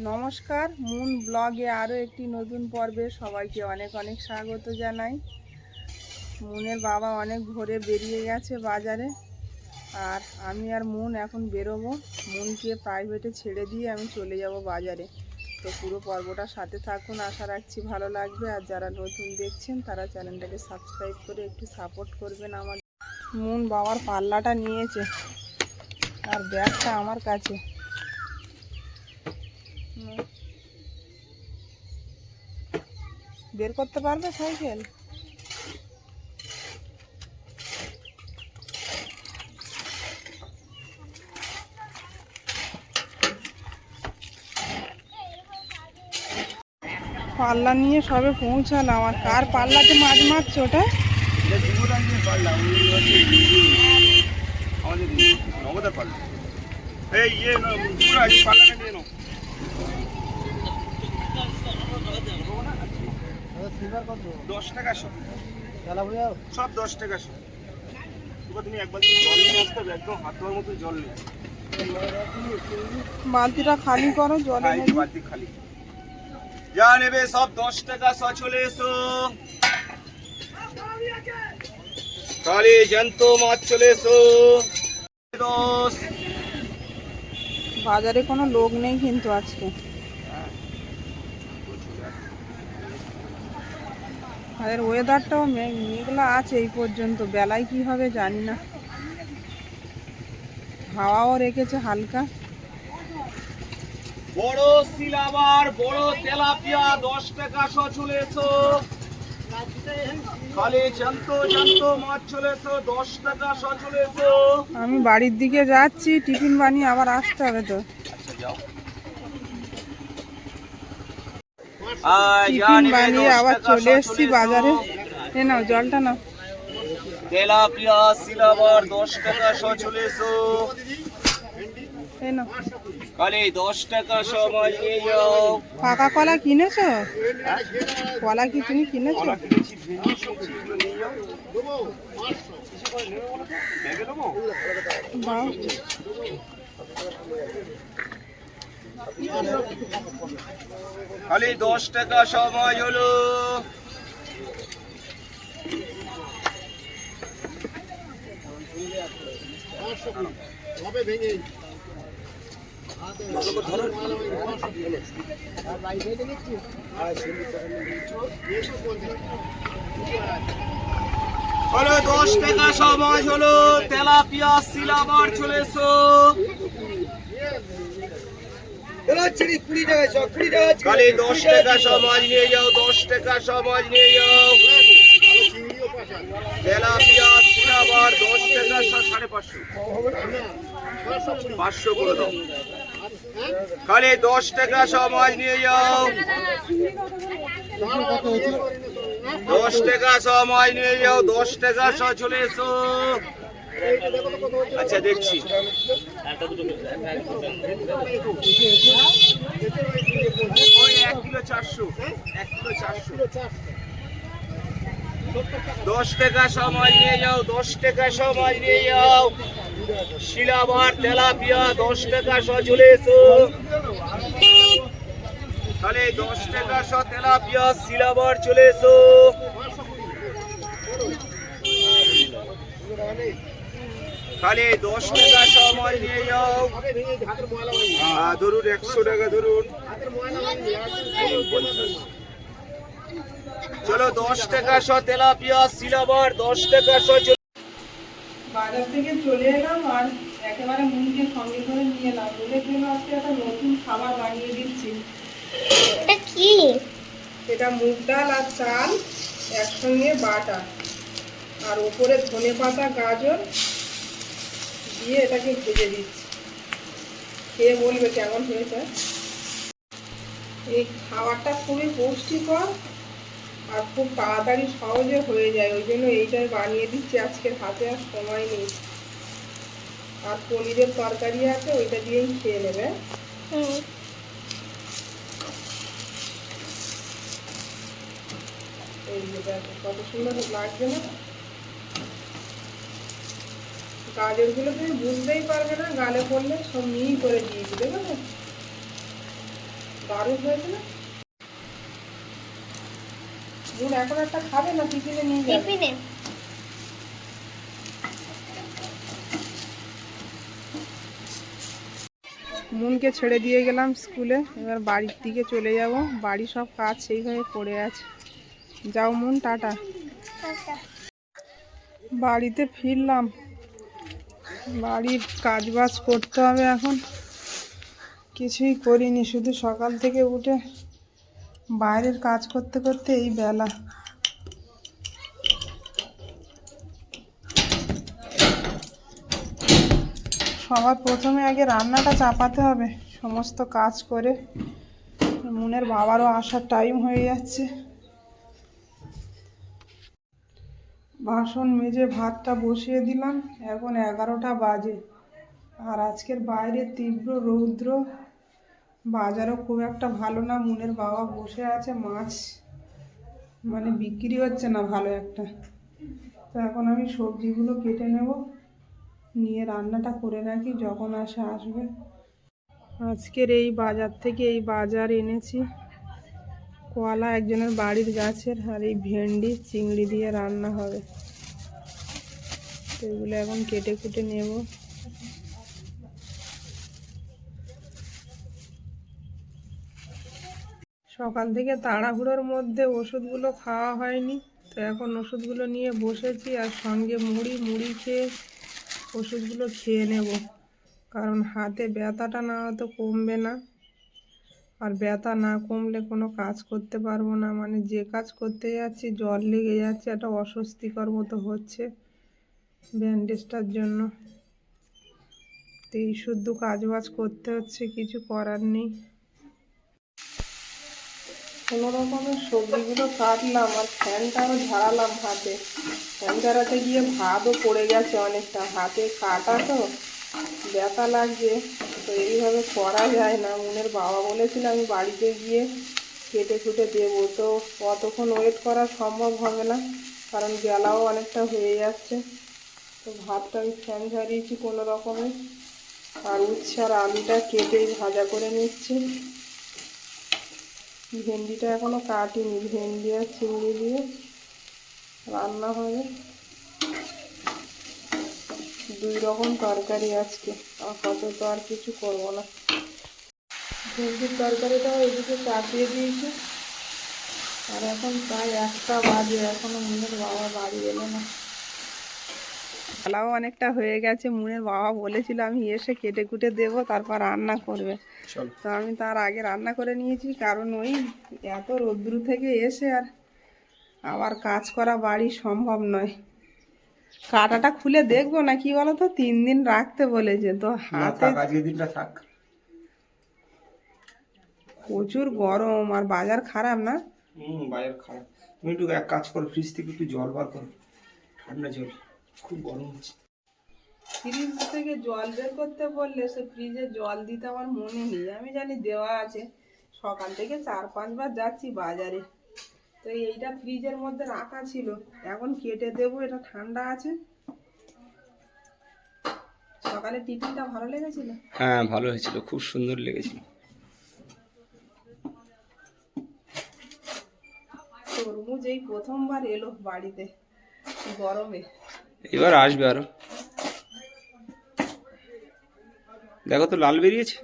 নমস্কার, মুন ব্লগে আরও একটি নতুন পর্বে সবাইকে অনেক অনেক স্বাগত জানাই। মুনের বাবা অনেক ভোরে বেরিয়ে গেছে বাজারে, আর আমি আর মুন এখন বেরোবো। মুনকে প্রাইভেটে ছেড়ে দিয়ে আমি চলে যাব বাজারে। তো পুরো পর্বটার সাথে থাকুন, আশা রাখছি ভালো লাগবে। আর যারা নতুন দেখছেন তারা চ্যানেলটাকে সাবস্ক্রাইব করে একটু সাপোর্ট করবেন। আমার মুন বাবার পাল্লাটা নিয়েছে আর ব্যাগটা আমার কাছে। বের করতে পারবে সাইকেল? পাল্লা নিয়ে সবে পৌঁছালাম। আর কার পাল্লাতে মাছ মারছে ওটা? সব 10 টাকা। তুমি একবার জল নিয়ে আসতে হবে, একদম হাত ধোয়ার মতো জল নেই। বালতিটা খালি করো, জলে বালতি খালি। যা নেবে সব 10 টাকা চলে এসো। কালি জ্যান্ত মাছ চলে এসো। বাজারে কোনো লোক নেই কিন্তু আজকে। আর ওয়েদারটাও মেঘলা আছে এই পর্যন্ত, বেলায় কি হবে জানি না। হাওয়াও রেখেছে হালকা। বড় সিলাবার, বড় তেলাপিয়া 10 টাকা চলে এসো। খালি জ্যান্ত মাছ চলে এসো, 10 টাকা চলে এসো। আমি বাড়ির দিকে যাচ্ছি, টিফিন বানিয়ে আবার আসতে হবে তো। টিফিন বানিয়ে আবার চলে এসছি বাজারে। এ নাও জলটা নাও। তেলাপিয়া সিলাবার 10 টাকা চলে এসো। এ নাও। খালি 10 টাকা সময় নিয়ে যাও। পাকা কলা কিনেছো? কলা কি তুমি কিনেছো? খালি 10 টাকা সময় হলো। হলো 10 টাকা সময় হলো। তেলাপিয়া সিলাবার চলে এসো। খালি 10 টাকা সমাজ নিয়ে যাও, 10 টাকা সমাজ নিয়ে যাও। তেলাপিয়া সিলাবার 10 টাকা 550 500 করে দাও। খালি 10 টাকা সমাজ নিয়ে যাও, 10 টাকা সমাজ নিয়ে যাও, 10 টাকা চলে এসো। আচ্ছা দেখছি। ওই 1 কিলো 400, 1 কিলো 400। 10 টাকা সময় নিয়ে যাও, 10 টাকা সময় নিয়ে যাও। শিলাবার তেলাপিয়া 10 টাকা চলে এসো। তাহলে 10 টাকা তেলাপিয়া শিলাবার চলে এসো। খালি 10 টাকা সময় নিয়ে যাও। ধরুন 100 টাকা ধরুন। চলো 10 টাকা তেলাপিয়া সিলাবার 10 টাকা বাজার থেকে চলে এলাম আর একেবারে মুনকে সঙ্গে করে নিয়ে এলাম। ওদের জন্য আজকে একটা নতুন খাবার বানিয়ে দিচ্ছি। এটা কি? এটা মুগ ডাল আর চাল একসঙ্গে বাটা, আর উপরে ধনে পাতা গাজর দিয়ে এটাকে ভেজে দিচ্ছি। খেয়ে বলবে কেমন হয়েছে। এই খাবারটা খুবই পুষ্টিকর আর খুব তাড়াতাড়ি সহজে হয়ে যায়, ওই জন্য এইটাই বানিয়ে দিচ্ছি। আজকের হাতে আর সময় নেই। আর পনিরের তরকারি আছে, ওইটা দিয়েই খেয়ে নেবে। এই যে দেখো কত সুন্দর লাগছে না। গাজরগুলো তুমি বুঝতেই পারবে না, গালে পড়লে সব মিহি করে দিয়েছি, দেখো না। দারুণ হয়েছে না? মুন এখন একটা খাবে না টিফিনে নিয়ে যাবে? টিফিনে মুনকে ছেড়ে দিয়ে গেলাম স্কুলে, এবার বাড়ির দিকে চলে যাব। বাড়ি সব কাজ সেইভাবে পড়ে আছে। যাও মুন, টাটা। টাটা। বাড়িতে ফিরলাম, বাড়ির কাজ বাজ করতে হবে এখন। কিছুই করিনি, শুধু সকাল থেকে উঠে বাইরের কাজ করতে করতে এই বেলা। সবার প্রথমে আগে রান্নাটা চাপাতে হবে সমস্ত কাজ করে। মুনের বাবারও আসার টাইম হয়ে যাচ্ছে। বাসন মেজে ভাতটা বসিয়ে দিলাম, এখন 11টা বাজে। আর আজকের বাইরে তীব্র রৌদ্র, বাজারও খুব একটা ভালো না। মুনের বাবা বসে আছে, মাছ মানে বিক্রি হচ্ছে না ভালো একটা। তো এখন আমি সবজিগুলো কেটে নেব, নিয়ে রান্নাটা করে রাখি, যখন আসবে। আজকের এই বাজার থেকে এই বাজার এনেছি কলা একজনের বাড়ির গাছের, আর এই ভেন্ডি চিংড়ি দিয়ে রান্না হবে। তো এগুলো এখন কেটে কুটে নেব। সকাল থেকে তাড়াহুড়োর মধ্যে ওষুধগুলো খাওয়া হয়নি, তো এখন ওষুধগুলো নিয়ে বসেছি, আর সঙ্গে মুড়ি খেয়ে ওষুধগুলো খেয়ে নেব। কারণ হাতে ব্যথাটা না হয়তো কমবে না, আর ব্যথা না কমলে কোনো কাজ করতে পারবো না। মানে যে কাজ করতে যাচ্ছি জল লেগে যাচ্ছে, একটা অস্বস্তিকর মতো হচ্ছে ব্যান্ডেজটার জন্য। তো এই শুদ্ধ কাজ বাজ করতে হচ্ছে, কিছু করার নেই। কোনো রকমের সবজিগুলো কাটলাম, আর ফ্যানটাও ঝাড়ালাম হাতে। ফ্যান ঝাড়াতে গিয়ে ভাতও পড়ে গেছে অনেকটা, হাতে কাটা তো ব্যথা লাগছে। তো এইভাবে করা যায় না। মুনের বাবা বলেছিল আমি বাড়িতে গিয়ে কেটে কুটে দেবো, তো কতক্ষণ ওয়েট করা সম্ভব হবে না, কারণ বেলাও অনেকটা হয়ে যাচ্ছে। তো ভাতটা আমি ফ্যান ঝাড়িয়েছি কোনো রকমে, আর উচ্ছে আর আলুটা কেটে ভাজা করে নিচ্ছি। ভেন্ডিটা এখনো কাটিনি, ভেন্ডি আর চিংড়ি দিয়ে রান্না হবে। 2 রকম তরকারি আজকে, আপাতত আর কিছু করবো না। ভেন্ডির তরকারিটাও এদিকে চাপিয়ে দিয়েছি। আর এখন প্রায় 1টা বাজে, এখনো মুনের বাবা বাড়ি এলো না। বেলাও অনেকটা হয়ে গেছে। মুনের বাবা বলেছিল আমি এসে কেটে কুটে দেবো, তারপর রান্না করবে। তো আমি তার আগে রান্না করে নিয়েছি, কারণ ওই এত রৌদ্র থেকে এসে আর আবার কাজ করা বাড়ি সম্ভব নয়। কাঁটাটা খুলে দেখবো না কি বলো তো, 3 দিন রাখতে বলেছে। তো হাতে আজকের দিনটা থাক। প্রচুর গরম, আর বাজার খারাপ না? বাজার খারাপ। তুমি একটু এক কাজ করো, ফ্রিজ থেকে একটু জল বার করো, ঠান্ডা জল, খুব গরম হচ্ছে। ফ্রিজ থেকে জল বের করতে বললে সে ফ্রিজে জল দিতে আমার মনে নেই। আমি জানি দেওয়া আছে, সকাল থেকে 4-5 বার যাচ্ছি বাজারে। তো এইটা ফ্রিজের মধ্যে রাখা ছিল, এখন কেটে দেবো। এটা ঠান্ডা আছে। সকালে টিফিনটা ভালো লেগেছিল? হ্যাঁ ভালো হয়েছিল, খুব সুন্দর লেগেছিল। তরমুজ এই প্রথমবার এলো বাড়িতে গরমে। এবার আসবে আরো। দেখো তো লাল বেরিয়েছে।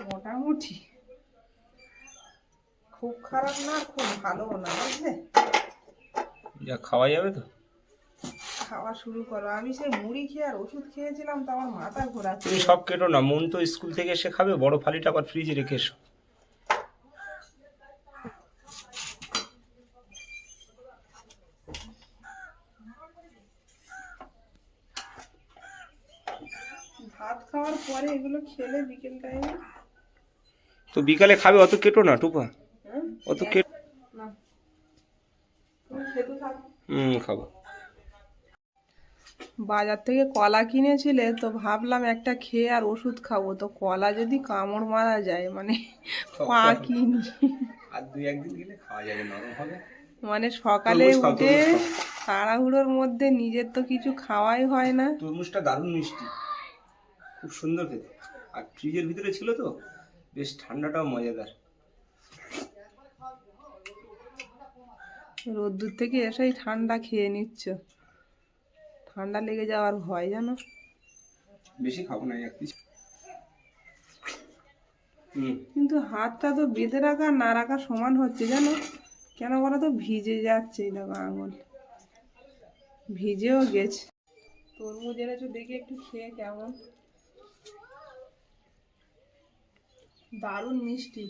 মোটামুটি, খুব খারাপ না খুব ভালো না, বুঝলে? যা খাওয়া যাবে তো। খাওয়া শুরু করো। আমি সেই মুড়ি খেয়ে আর ওষুধ খেয়েছিলাম, তো আমার মাথা ঘোরাচ্ছে। তুমি সব কেটো না, মন তো স্কুল থেকে এসে খাবে, বড় ফালিটা আবার ফ্রিজে রেখে এসো। ভাত খাওয়ার পরে এগুলো খেলে বিকেল টাইমে। তো বিকালে খাবে, অত কেটো না টুপা, অত কেটো না, তুমি খেতে থাকো। খাবো। বাজার থেকে কলা কিনেছিলে, তো ভাবলাম একটা খেয়ে আর ওষুধ খাবো। তো কলা যদি কামড় মারা যায়, মানে পা কিনি। আর 2-1 দিন গেলে খাওয়া যাবে, নরম হবে। মানে সকালে উঠে তাড়াহুড়োর মধ্যে নিজের তো কিছু খাওয়াই হয় না। তরমুজটা দারুণ মিষ্টি, খুব সুন্দর খেতে। আর ফ্রিজের ভিতরে ছিল তো, বেশ ঠান্ডাটাও মজাদার। রোদ্দুর থেকে এসেই ঠান্ডা খেয়ে নিচ্ছ, ঠান্ডা লেগে যাওয়ার ভয় জানো। বেশি খাবো না এক পিস। কিন্তু হাতটা তো বেঁধে রাখা আর না রাখা সমান হচ্ছে জানো, কেন বলো তো, ভিজে যাচ্ছে, এই দেখো আঙুল ভিজেও গেছে। তরমুজ এনেছো দেখি একটু খেয়ে কেমন, দারুণ মিষ্টি।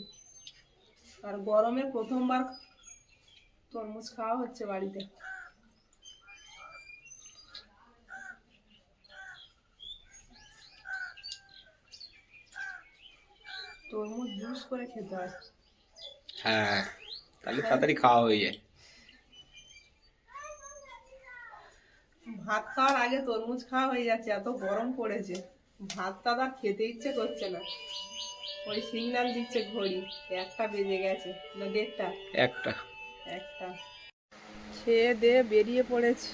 আর গরমে প্রথমবার তরমুজ খাওয়া হচ্ছে বাড়িতে। তরমুজ জুস করে খেতে হয়। হ্যাঁ, তাহলে তাড়াতাড়ি খাওয়া হয়ে যায়। ভাত খাওয়ার আগে তরমুজ খাওয়া হয়ে যাচ্ছে, এত গরম পড়েছে। ভাতটা আর খেতে ইচ্ছে করছে না। ওই সিগন্যাল দিচ্ছে ঘড়ি, 1টা বেজে গেছে না 1:30। একটা খেয়ে দিয়ে বেরিয়ে পড়েছি।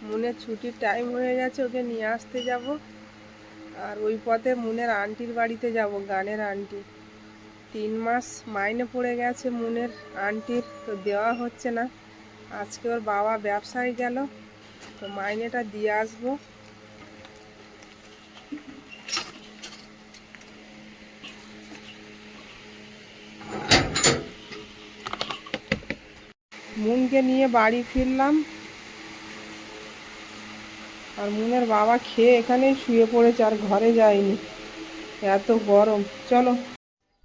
মুনের ছুটির টাইম হয়ে গেছে, ওকে নিয়ে আসতে যাব। আর ওই পথে মুনের আন্টির বাড়িতে যাব, গানের আন্টি। 3 মাস মাইনে পড়ে গেছে মুনের আন্টির, তো দেওয়া হচ্ছে না। আজকে ওর বাবা ব্যবসায় গেল, তো মাইনেটা দিয়ে আসবো। মুনকে নিয়ে বাড়ি ফিরলাম, আর মুনের বাবা খেয়ে এখানেই শুয়ে পড়েছে, আর ঘরে যায়নি, এত গরম। চলো,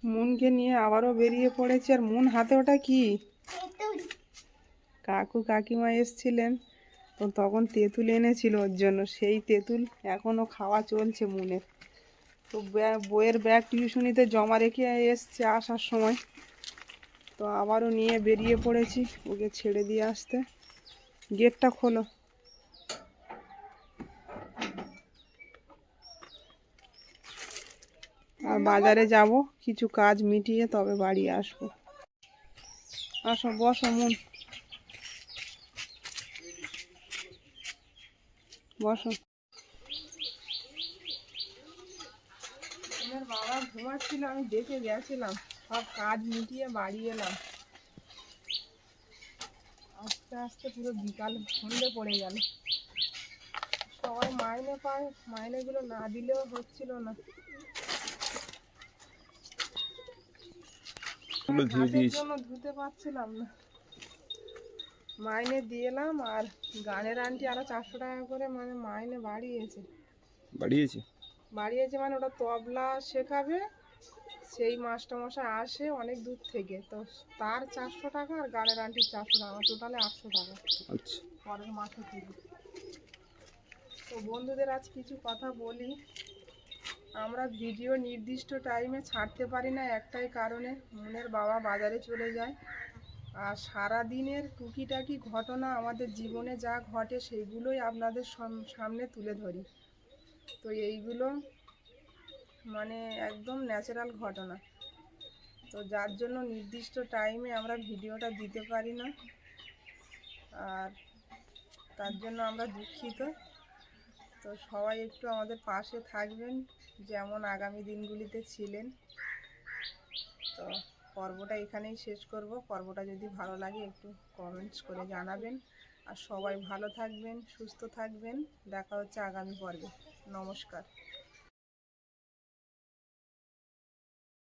মুনকে নিয়ে আবারও বেরিয়ে পড়েছে। আর মুন হাতে ওটা কি? কাকু কাকিমা এসছিলেন, তো তখন তেঁতুল এনেছিল ওর জন্য, সেই তেঁতুল এখনও খাওয়া চলছে মুনের। তো বইয়ের ব্যাগ টিউশনিতে জমা রেখে এসছে আসার সময়, তো আবারও নিয়ে বেরিয়ে পড়েছি ওকে ছেড়ে দিয়ে আসতে। গেটটা খোলো। আর বাজারে যাব, কিছু কাজ মিটিয়ে তবে বাড়ি আসবো। আসো, বসো মুন, বসো। আমার বাবা ঘুমাচ্ছিল, আমি দেখে গেছিলাম, সব কাজ মিটিয়ে বাড়ি এলাম। আস্তে আস্তে পুরো বিকাল সন্ধে পড়ে গেল। সবাই মাইনে পায়, মাইনেগুলো না দিলেও হচ্ছিল না। হাতের জন্য ধুতে পারছিলাম না। মাইনে দিয়ে এলাম, আর গানের আন্টি আরো 400 টাকা করে মানে মাইনে বাড়িয়েছে মানে ওটা তবলা শেখাবে, সেই মাস্টারমশাই আসে অনেক দূর থেকে, তো তার 400 টাকা আর গানের আন্টির 400 টাকা, টোটালে 800 টাকা। আচ্ছা, পরের মাসে থেকে। তো বন্ধুদের আজ কিছু কথা বলি। আমরা ভিডিও নির্দিষ্ট টাইমে ছাড়তে পারি না, একটাই কারণে, মুনের বাবা বাজারে চলে যায়। আর সারা দিনের টুকিটাকি ঘটনা আমাদের জীবনে যা ঘটে সেইগুলোই আপনাদের সামনে তুলে ধরি। তো এইগুলো মানে একদম ন্যাচারাল ঘটনা, তো যার জন্য নির্দিষ্ট টাইমে আমরা ভিডিওটা দিতে পারি না, আর তার জন্য আমরা দুঃখিত। তো সবাই একটু আমাদের পাশে থাকবেন, যেমন আগামী দিনগুলিতে ছিলেন। তো পর্বটা এখানেই শেষ করব। পর্বটা যদি ভালো লাগে একটু কমেন্টস করে জানাবেন। আর সবাই ভালো থাকবেন, সুস্থ থাকবেন। দেখা হচ্ছে আগামী পর্বে। নমস্কার।